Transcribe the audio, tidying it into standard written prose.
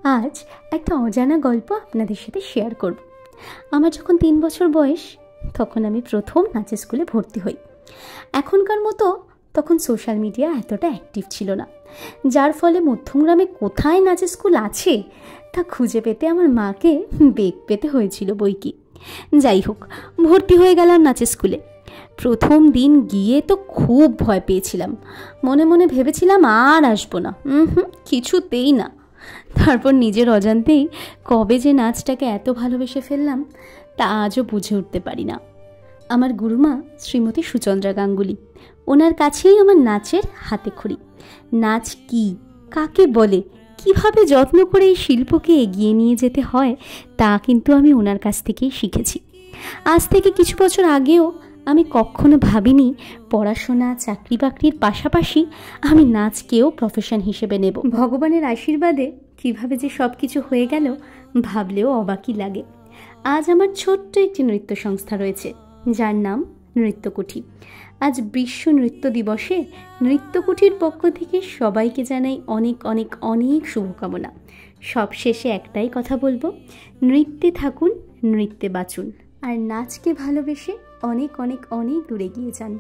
আজ একটা অজানা গল্প আপনাদের সাথে শেয়ার করব। আমার যখন 3 বছর বয়স তখন আমি প্রথম নাচের স্কুলে ভর্তি হই। এখনকার মতো তখন সোশ্যাল মিডিয়া এতটা অ্যাক্টিভ ছিল না, যার ফলে মধ্যমগ্রামে কোথায় নাচের স্কুল আছে তা খুঁজে পেতে আমার মাকে বেগ পেতে হয়েছিল বই কি। যাই হোক, ভর্তি হয়ে গেলাম নাচের স্কুলে। প্রথম দিন গিয়ে তো খুব ভয় পেয়েছিলাম, মনে মনে ভেবেছিলাম আর আসবো না, কিছুতেই না। তারপর নিজের অজান্তেই কবে যে নাচটাকে এত ভালোবেসে ফেললাম তা আজও বুঝে উঠতে পারি না। আমার গুরুমা শ্রীমতী সুচন্দ্রা গাঙ্গুলি, ওনার কাছেই আমার নাচের হাতেখড়ি। নাচ কি, কাকে বলে, কিভাবে যত্ন করে এই শিল্পকে এগিয়ে নিয়ে যেতে হয় তা কিন্তু আমি ওনার কাছ থেকেই শিখেছি। আজ থেকে কিছু বছর আগেও আমি কখনো ভাবিনি পড়াশোনা চাকরি বাকরির পাশাপাশি আমি নাচকেও প্রফেশন হিসেবে নেব। ভগবানের আশীর্বাদে কিভাবে যে সব কিছু হয়ে গেল ভাবলেও অবাকই লাগে। আজ আমার ছোট্ট একটি নৃত্য সংস্থা রয়েছে যার নাম নৃত্যকুঠি। আজ বিশ্ব নৃত্য দিবসে নৃত্যকুঠির পক্ষ থেকে সবাইকে জানাই অনেক অনেক অনেক শুভকামনা। সবশেষে একটাই কথা বলবো, নৃত্যে থাকুন, নৃত্যে বাঁচুন, আর নাচকে ভালোবেসে অনেক অনেক অনেক দূরে গিয়ে যান।